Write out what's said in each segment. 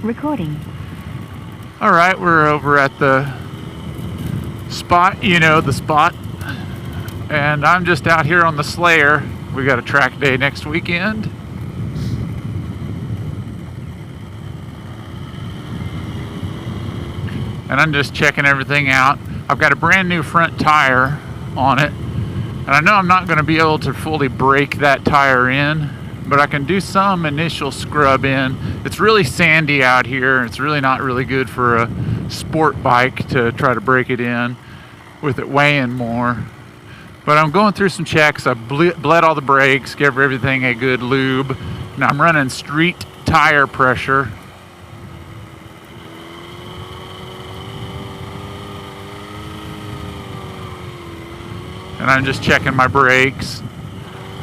Recording. All right, we're over at the spot, the spot. And I'm just out here on the Slayer. We got a track day next weekend. And I'm just checking everything out. I've got a brand new front tire on it. And I know I'm not going to be able to fully break that tire in, but I can do some initial scrub in. It's really sandy out here. It's really not really good for a sport bike to try to break it in with it weighing more. But I'm going through some checks. I bled all the brakes, gave everything a good lube. Now I'm running street tire pressure. And I'm just checking my brakes.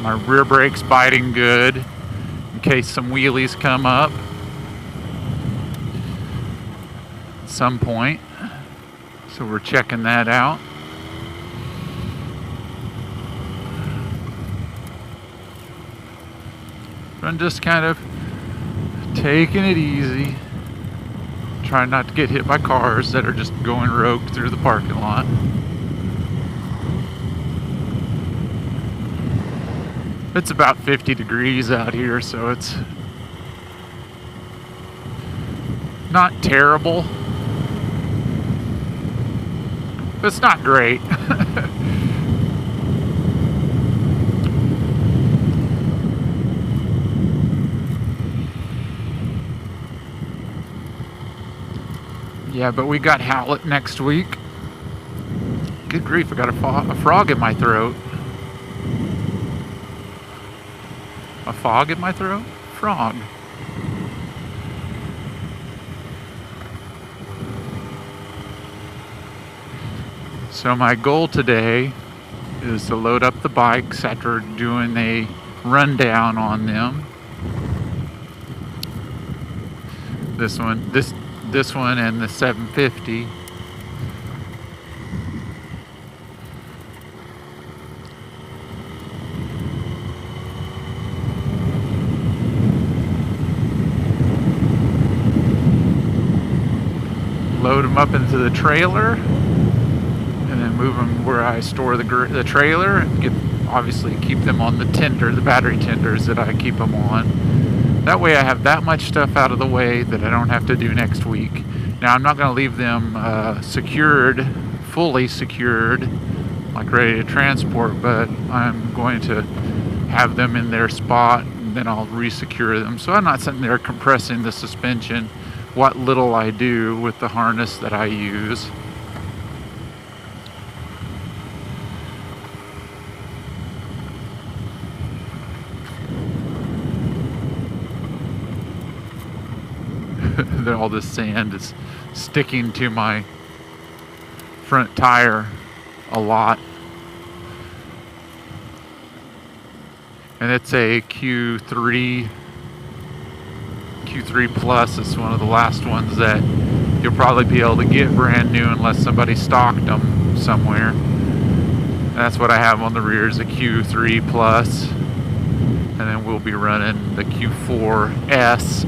My rear brake's biting good in case some wheelies come up at some point. So we're checking that out. I'm just kind of taking it easy, trying not to get hit by cars that are just going rogue through the parking lot. It's about 50 degrees out here, so it's not terrible. It's not great. Yeah, but we got Howlett next week. Good grief, I got a frog in my throat. A fog in my throat? Frog. So my goal today is to load up the bikes after doing a rundown on them. This one and the 750. Load them up into the trailer, and then move them where I store the trailer, and obviously keep them on the battery tenders that I keep them on. That way I have that much stuff out of the way that I don't have to do next week. Now I'm not going to leave them fully secured, like ready to transport, but I'm going to have them in their spot, and then I'll re-secure them. So I'm not sitting there compressing the suspension. What little I do with the harness that I use. All this sand is sticking to my front tire a lot. And it's a Q3 Plus. Is one of the last ones that you'll probably be able to get brand new unless somebody stocked them somewhere. And that's what I have on the rear, is a Q3 Plus. And then we'll be running the Q5S,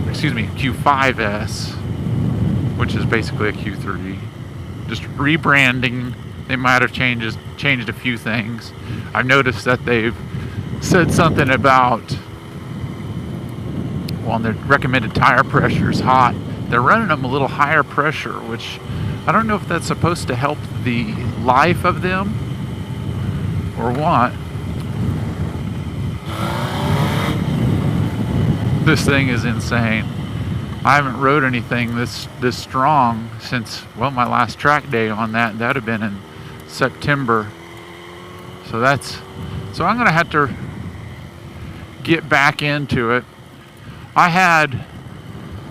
which is basically a Q3. Just rebranding. They might have changed a few things. I've noticed that they've said something about, well, their recommended tire pressure is hot. They're running them a little higher pressure, which I don't know if that's supposed to help the life of them or what. This thing is insane. I haven't rode anything this strong since, well, my last track day on that. That would have been in September. So I'm going to have to get back into it. I had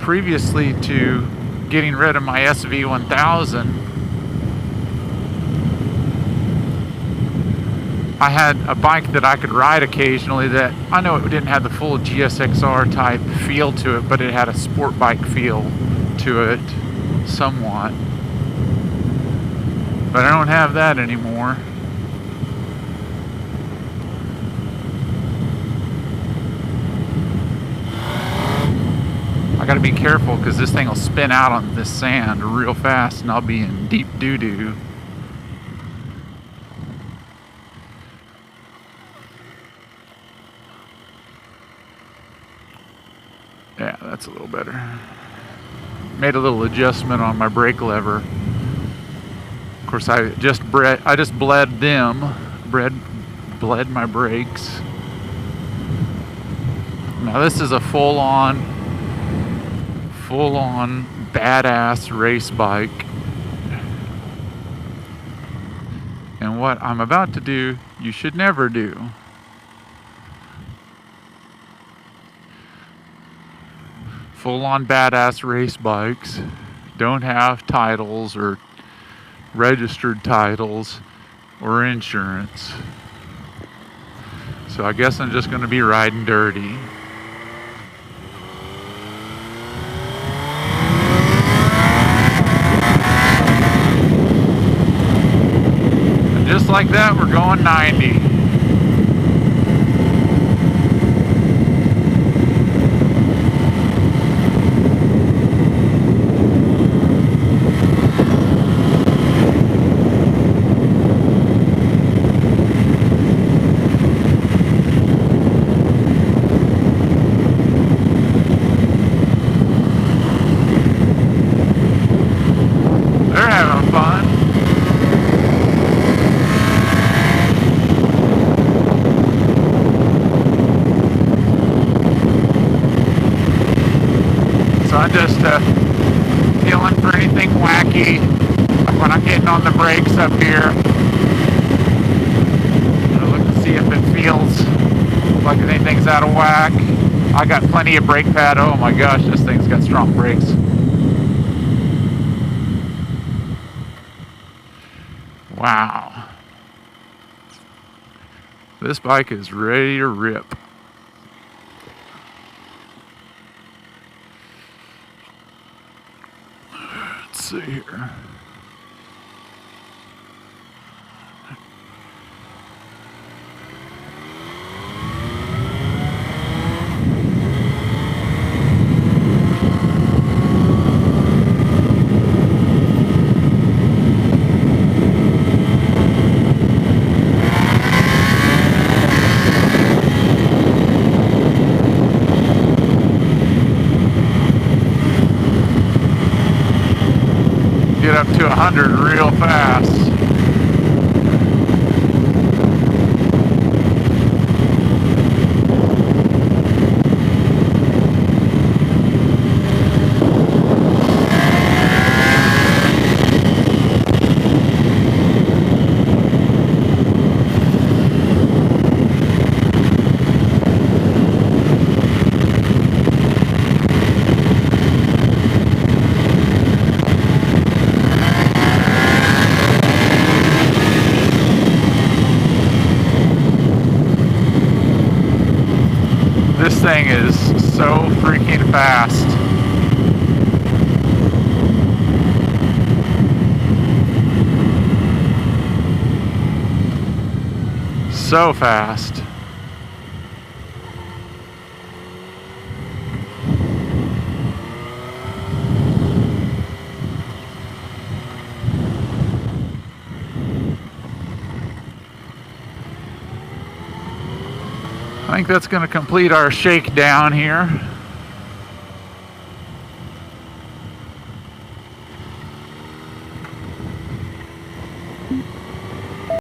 previously to getting rid of my SV1000, I had a bike that I could ride occasionally that I know it didn't have the full GSXR type feel to it, but it had a sport bike feel to it somewhat. But I don't have that anymore. I gotta be careful because this thing will spin out on this sand real fast and I'll be in deep doo-doo. Yeah, that's a little better. Made a little adjustment on my brake lever. Of course, I just bled my brakes. Now this is a full-on badass race bike. And what I'm about to do, you should never do. Full-on badass race bikes don't have titles or registered titles or insurance. So I guess I'm just going to be riding dirty. And just like that, we're going 90. So I'm just feeling for anything wacky, like when I'm getting on the brakes up here. Look to see if it feels like anything's out of whack. I got plenty of brake pad. Oh my gosh, this thing's got strong brakes. Wow. This bike is ready to rip. Let's see here. Get up to 100 real fast. This thing is so freaking fast. So fast. I think that's going to complete our shakedown here.